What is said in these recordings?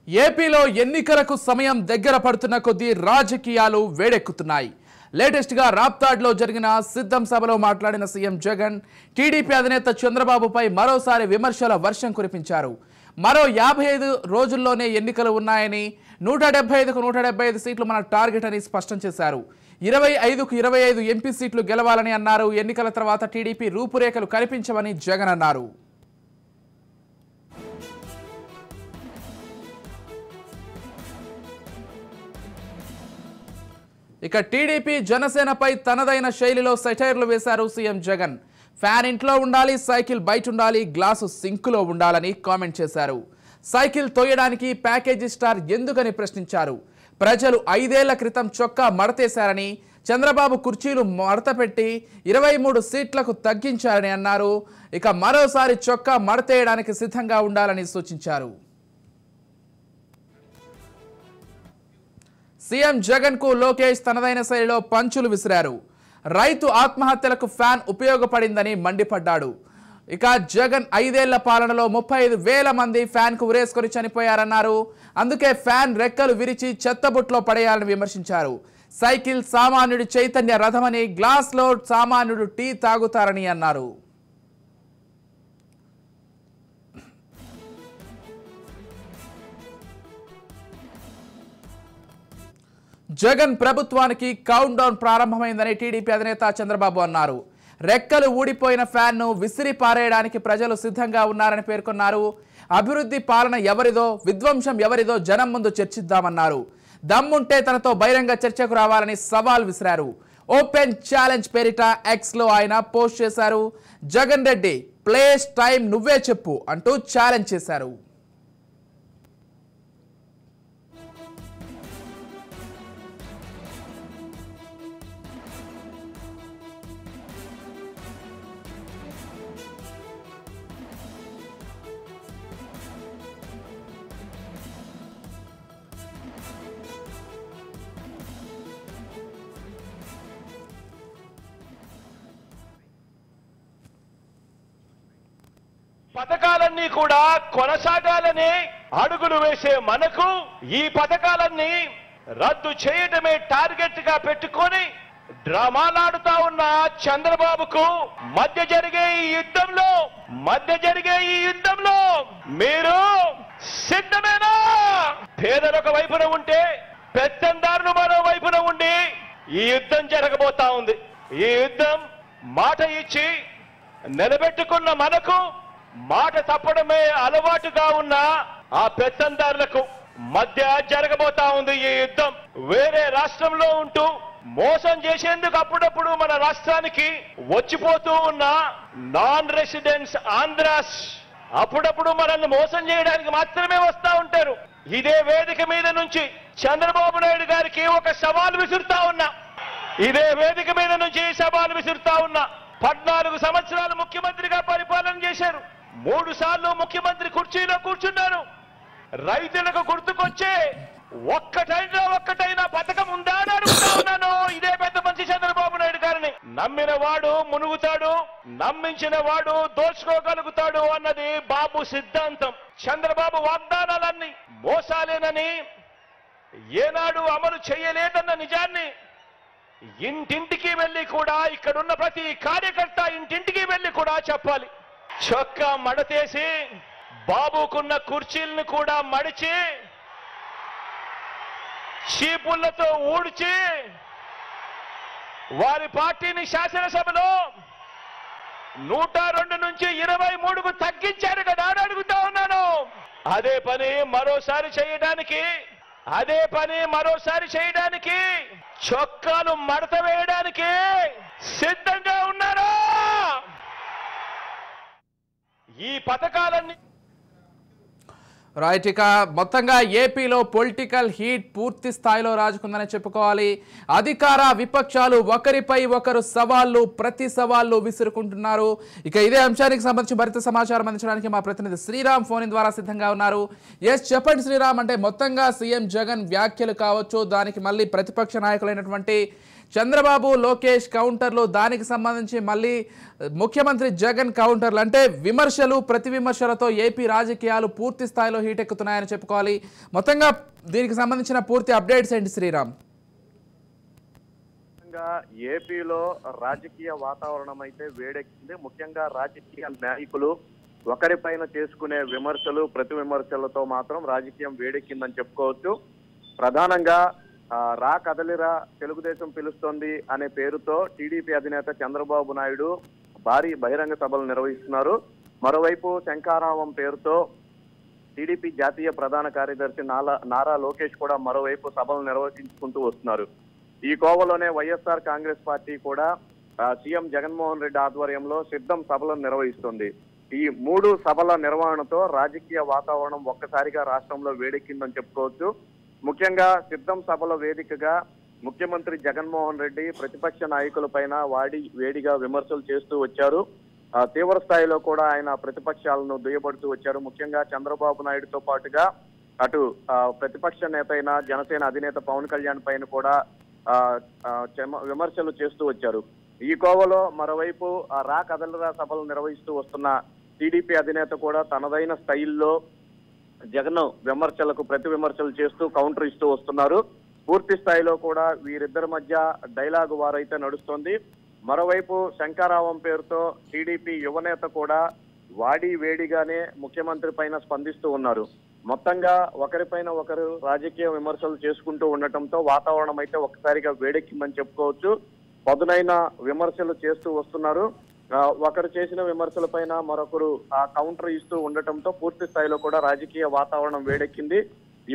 ఏపీలో ఎన్నికలకు సమయం దగ్గర పడుతున్న కొద్దీ రాజకీయాలు వేడెక్కుతున్నాయి. లేటెస్ట్ గా రాప్తాడ్లో జరిగిన సిద్ధం సభలో మాట్లాడిన సీఎం జగన్ టీడీపీ అధినేత చంద్రబాబుపై మరోసారి విమర్శల వర్షం కురిపించారు. మరో 55 రోజుల్లోనే ఎన్నికలు ఉన్నాయని 175కు 175 సీట్లు మన టార్గెట్ అని స్పష్టం చేశారు. 25కు 25 ఎంపీ సీట్లు గెలవాలని అన్నారు. ఎన్నికల తర్వాత టీడీపీ రూపురేఖలు కనిపించవని జగన్ అన్నారు. ఇక టీడీపీ జనసేనపై తనదైన శైలిలో సెటైర్లు వేశారు సీఎం జగన్. ఫ్యాన్ ఇంట్లో ఉండాలి, సైకిల్ బయట ఉండాలి, గ్లాసు సింకులో ఉండాలని కామెంట్ చేశారు. సైకిల్ తోయడానికి ప్యాకేజీ స్టార్ ఎందుకని ప్రశ్నించారు. ప్రజలు 5 ఏళ్ల క్రితం చొక్కా మడతేశారని, చంద్రబాబు కుర్చీలు మడతపెట్టి 23 సీట్లకు తగ్గించారని అన్నారు. ఇక మరోసారి చొక్కా మడతేయడానికి సిద్ధంగా ఉండాలని సూచించారు. సీఎం జగన్ కు లోకేష్ తనదైన శైలిలో పంచులు విసిరారు. రైతు ఆత్మహత్యలకు ఫ్యాన్ ఉపయోగపడిందని మండిపడ్డాడు. ఇక జగన్ 5 ఏళ్ల పాలనలో 35,000 మంది ఫ్యాన్ కు ఉరేసుకొని చనిపోయారన్నారు. అందుకే ఫ్యాన్ రెక్కలు విరిచి చెత్తబుట్లో పడేయాలని విమర్శించారు. సైకిల్ సామాన్యుడి చైతన్య రథమని, గ్లాస్ లో సామాన్యుడు టీ తాగుతారని అన్నారు. జగన్ ప్రభుత్వానికి కౌంట్ డౌన్ ప్రారంభమైందని టీడీపీ అధినేత చంద్రబాబు అన్నారు. రెక్కలు ఊడిపోయిన ఫ్యాన్ను విసిరి పారేయడానికి ప్రజలు సిద్ధంగా ఉన్నారని పేర్కొన్నారు. అభివృద్ధి పాలన ఎవరిదో, విధ్వంసం ఎవరిదో జనం ముందు చర్చిద్దామన్నారు. దమ్ముంటే తనతో బహిరంగ చర్చకు రావాలని సవాల్ విసిరారు. ఓపెన్ ఛాలెంజ్ పేరిట ఎక్స్ లో ఆయన పోస్ట్ చేశారు. జగన్ రెడ్డి ప్లేస్ టైం నువ్వే చెప్పు అంటూ ఛాలెంజ్ చేశారు. పథకాలన్నీ కూడా కొనసాగాలని అడుగులు వేసే మనకు ఈ పథకాలన్నీ రద్దు చేయడమే టార్గెట్ గా పెట్టుకొని డ్రామాలాడుతా ఉన్న చంద్రబాబుకు మధ్య జరిగే ఈ యుద్ధంలో మీరు సిద్ధమేనా? పేదలు ఒక వైపున ఉంటే పెత్తందారులు మరో వైపున ఉండి ఈ యుద్ధం జరగబోతా ఉంది. ఈ యుద్ధం మాట ఇచ్చి నిలబెట్టుకున్న మనకు మాట తప్పడమే అలవాటుగా ఉన్న ఆ పెత్తందారులకు మధ్య జరగబోతా ఉంది ఈ యుద్ధం. వేరే రాష్ట్రంలో ఉంటూ మోసం చేసేందుకు అప్పుడప్పుడు మన రాష్ట్రానికి వచ్చిపోతూ ఉన్న నాన్ రెసిడెంట్స్ ఆంధ్రాస్ అప్పుడప్పుడు మనల్ని మోసం చేయడానికి మాత్రమే వస్తా ఉంటారు. ఇదే వేదిక మీద నుంచి చంద్రబాబు నాయుడు గారికి ఒక సవాల్ విసురుతా ఉన్నా. 14 సంవత్సరాలు ముఖ్యమంత్రిగా పరిపాలన చేశారు. 3 సార్లు ముఖ్యమంత్రి కుర్చీలో కూర్చున్నారు. రైతులకు గుర్తుకొచ్చే ఒక్కటైనా పథకం ఉందా అని అడుగుతా ఉన్నాను. ఇదే పెద్ద మంచి చంద్రబాబు నాయుడు గారిని నమ్మిన వాడు మునుగుతాడు, నమ్మించిన వాడు దోచుకోగలుగుతాడు అన్నది బాబు సిద్ధాంతం. చంద్రబాబు వాగ్దానాలన్నీ మోసాలేనని, ఏనాడు అమలు చేయలేదన్న నిజాన్ని ఇంటింటికి వెళ్ళి కూడా, ఇక్కడున్న ప్రతి కార్యకర్త ఇంటింటికి వెళ్ళి కూడా చెప్పాలి. చొక్కా మడతేసి బాబుకున్న కుర్చీలను కూడా మడిచి చీపుళ్లతో ఊడ్చి వారి పార్టీని శాసనసభలో 102 నుంచి 23కు తగ్గించారు కదా అని అడుగుతా ఉన్నాను. అదే పని మరోసారి చేయడానికి చొక్కాలు మడత వేయడానికి సిద్ధంగా ఉన్నారా? ఈ పథకాలన్నీ రైట్. ఇక మొత్తంగా ఏపీలో పొలిటికల్ హీట్ పూర్తి స్థాయిలో రాజుకుందని చెప్పుకోవాలి. అధికార విపక్షాలు ఒకరిపై ఒకరు ప్రతి సవాళ్లు విసురుకుంటున్నారు. ఇక ఇదే అంశానికి సంబంధించి మరింత సమాచారం అందించడానికి మా ప్రతినిధి శ్రీరామ్ ఫోన్ ద్వారా సిద్ధంగా ఉన్నారు. చెప్పండి శ్రీరామ్, అంటే మొత్తంగా సీఎం జగన్ వ్యాఖ్యలు కావచ్చు, దానికి మళ్ళీ ప్రతిపక్ష నాయకులైనటువంటి చంద్రబాబు లోకేష్ కౌంటర్లు, దానికి సంబంధించి మళ్ళీ ముఖ్యమంత్రి జగన్ కౌంటర్లు, అంటే విమర్శలు ప్రతి విమర్శలతో ఏపీ రాజకీయాలు పూర్తి స్థాయిలో హీటెక్కుతున్నాయని చెప్పుకోవాలి. మొత్తంగా దీనికి సంబంధించిన పూర్తి అప్డేట్స్ ఏంటి శ్రీరామ్? ఏపీలో రాజకీయ వాతావరణం అయితే వేడెక్కింది. ముఖ్యంగా రాజకీయ నాయకులు ఒకరిపైన చేసుకునే విమర్శలు ప్రతి విమర్శలతో మాత్రం రాజకీయం వేడెక్కిందని చెప్పుకోవచ్చు. ప్రధానంగా రా కదలిరా తెలుగుదేశం పిలుస్తోంది అనే పేరుతో టీడీపీ అధినేత చంద్రబాబు నాయుడు భారీ బహిరంగ సభలు నిర్వహిస్తున్నారు. మరోవైపు శంఖారావం పేరుతో టీడీపీ జాతీయ ప్రధాన కార్యదర్శి నారా లోకేష్ కూడా మరోవైపు సభలు నిర్వహించుకుంటూ వస్తున్నారు. ఈ కోవలోనే వైఎస్ఆర్ కాంగ్రెస్ పార్టీ కూడా సీఎం జగన్మోహన్ రెడ్డి ఆధ్వర్యంలో సిద్ధం సభలను నిర్వహిస్తుంది. ఈ 3 సభల నిర్వహణతో రాజకీయ వాతావరణం ఒక్కసారిగా రాష్ట్రంలో వేడెక్కిందని చెప్పుకోవచ్చు. ముఖ్యంగా సిద్ధం సభల వేదికగా ముఖ్యమంత్రి జగన్మోహన్ రెడ్డి ప్రతిపక్ష నాయకుల పైన వేడిగా విమర్శలు చేస్తూ వచ్చారు. తీవ్ర స్థాయిలో కూడా ఆయన ప్రతిపక్షాలను దుయ్యబడుతూ వచ్చారు. ముఖ్యంగా చంద్రబాబు నాయుడుతో పాటుగా అటు ప్రతిపక్ష నేత అయిన జనసేన అధినేత పవన్ కళ్యాణ్ పైన కూడా విమర్శలు చేస్తూ వచ్చారు. ఈ కోవలో మరోవైపు రా కదలరా సభలు నిర్వహిస్తూ వస్తున్న టీడీపీ అధినేత కూడా తనదైన స్టైల్లో జగన్ విమర్శలకు ప్రతి విమర్శలు చేస్తూ కౌంటర్ ఇస్తూ వస్తున్నారు. పూర్తి స్థాయిలో కూడా వీరిద్దరి మధ్య డైలాగు వారైతే నడుస్తోంది. మరోవైపు శంఖారావం పేరుతో టీడీపీ యువనేత కూడా వేడిగానే ముఖ్యమంత్రి పైన స్పందిస్తూ ఉన్నారు. మొత్తంగా ఒకరిపైన ఒకరు రాజకీయ విమర్శలు చేసుకుంటూ ఉండటంతో వాతావరణం అయితే ఒక్కసారిగా వేడెక్కిందని చెప్పుకోవచ్చు. పదునైన విమర్శలు చేస్తూ వస్తున్నారు. ఒకరు చేసిన విమర్శల పైన మరొకరు కౌంటర్ ఇస్తూ ఉండటంతో పూర్తి స్థాయిలో కూడా రాజకీయ వాతావరణం వేడెక్కింది.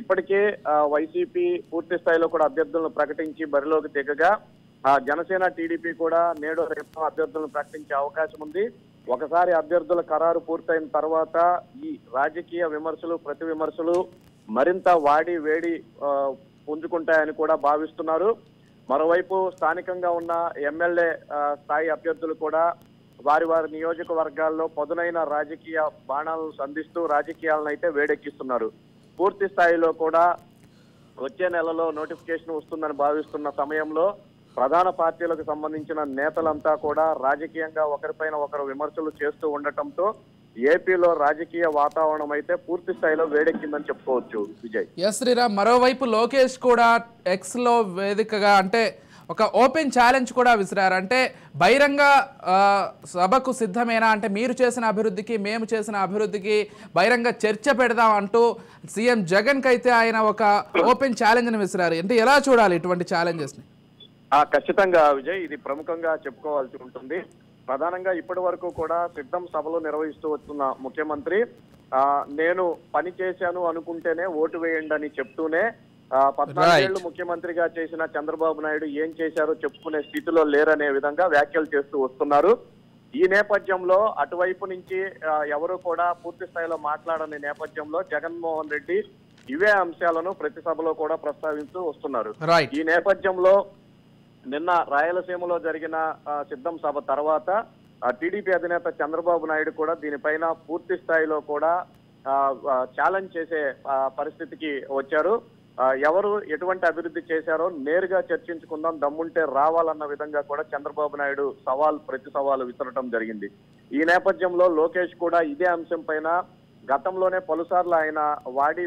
ఇప్పటికే వైసీపీ పూర్తి స్థాయిలో కూడా అభ్యర్థులను ప్రకటించి బరిలోకి దిగగా జనసేన టీడీపీ కూడా నేడు రేపు అభ్యర్థులను ప్రకటించే అవకాశం ఉంది. ఒకసారి అభ్యర్థుల ఖరారు పూర్తయిన తర్వాత ఈ రాజకీయ విమర్శలు ప్రతి విమర్శలు మరింత వేడి పుంజుకుంటాయని కూడా భావిస్తున్నారు. మరోవైపు స్థానికంగా ఉన్న ఎమ్మెల్యే స్థాయి అభ్యర్థులు కూడా వారి నియోజకవర్గాల్లో పదునైన రాజకీయ బాణాలను సంధిస్తూ రాజకీయాలను అయితే వేడెక్కిస్తున్నారు. పూర్తి స్థాయిలో కూడా వచ్చే నెలలో నోటిఫికేషన్ వస్తుందని భావిస్తున్న సమయంలో ప్రధాన పార్టీలకు సంబంధించిన నేతలంతా కూడా రాజకీయంగా ఒకరిపైన ఒకరు విమర్శలు చేస్తూ ఉండటంతో ఏపీలో రాజకీయ వాతావరణం అయితే పూర్తి స్థాయిలో వేడెక్కిందని చెప్పుకోవచ్చు. విజయ్. ఎస్ శ్రీరామ్, మరోవైపు లోకేష్ కూడా ఎక్స్ లో వేదికగా అంటే ఒక ఓపెన్ ఛాలెంజ్ కూడా విసిరారు. అంటే బహిరంగ సభకు సిద్ధమేనా, అంటే మీరు చేసిన అభివృద్ధికి మేము చేసిన అభివృద్ధికి బహిరంగ చర్చ పెడదాం అంటూ సీఎం జగన్ కి అయితే ఆయన ఒక ఓపెన్ ఛాలెంజ్ ని విసిరారు. అంటే ఎలా చూడాలి ఇటువంటి ఛాలెంజెస్ ని? ఖచ్చితంగా విజయ్, ఇది ప్రముఖంగా చెప్పుకోవాల్సి ఉంటుంది. ప్రధానంగా ఇప్పటి వరకు కూడా సిద్ధం సభలు నిర్వహిస్తూ వస్తున్న ముఖ్యమంత్రి నేను పని చేశాను అనుకుంటేనే ఓటు వేయండి అని చెప్తూనే 14 ఏళ్లు ముఖ్యమంత్రిగా చేసిన చంద్రబాబు నాయుడు ఏం చేశారో చెప్పుకునే స్థితిలో లేరనే విధంగా వ్యాఖ్యలు చేస్తూ వస్తున్నారు. ఈ నేపథ్యంలో అటువైపు నుంచి ఎవరు కూడా పూర్తి స్థాయిలో మాట్లాడని నేపథ్యంలో జగన్మోహన్ రెడ్డి ఇవే అంశాలను ప్రతి సభలో కూడా ప్రస్తావిస్తూ వస్తున్నారు. ఈ నేపథ్యంలో నిన్న రాయలసీమలో జరిగిన సిద్ధం సభ తర్వాత టీడీపీ అధినేత చంద్రబాబు నాయుడు కూడా దీనిపైన పూర్తి స్థాయిలో కూడా ఛాలెంజ్ చేసే పరిస్థితికి వచ్చారు. ఎవరు ఎటువంటి అభివృద్ధి చేశారో నేరుగా చర్చించుకుందాం, దమ్ముంటే రావాలన్న విధంగా కూడా చంద్రబాబు నాయుడు ప్రతి సవాలు విసరటం జరిగింది. ఈ నేపథ్యంలో లోకేష్ కూడా ఇదే అంశం పైన గతంలోనే పలుసార్లు ఆయన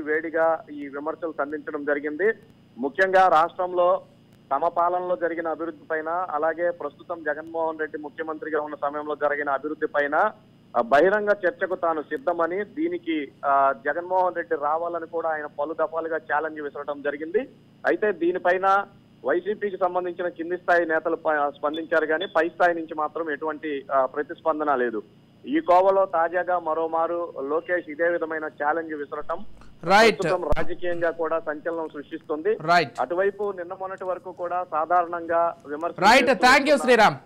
వేడిగా ఈ విమర్శలు సంధించడం జరిగింది. ముఖ్యంగా రాష్ట్రంలో తమ పాలనలో జరిగిన అభివృద్ధి పైన, అలాగే ప్రస్తుతం జగన్మోహన్ రెడ్డి ముఖ్యమంత్రిగా ఉన్న సమయంలో జరిగిన అభివృద్ధి పైన బహిరంగ చర్చకు తాను సిద్ధమని, దీనికి జగన్మోహన్ రెడ్డి రావాలని కూడా ఆయన పలు దఫాలుగా ఛాలెంజ్ విసరడం జరిగింది. అయితే దీనిపైన వైసీపీకి సంబంధించిన కింది స్థాయి నేతలు స్పందించారు కానీ పై స్థాయి నుంచి మాత్రం ఎటువంటి ప్రతిస్పందన లేదు. ఈ కోవలో తాజాగా మరోమారు లోకేష్ ఇదే విధమైన ఛాలెంజ్ విసరటం రాజకీయంగా కూడా సంచలనం సృష్టిస్తుంది. అటువైపు నిన్న మొన్నటి వరకు కూడా సాధారణంగా విమర్శలు. థాంక్యూ శ్రీరామ్.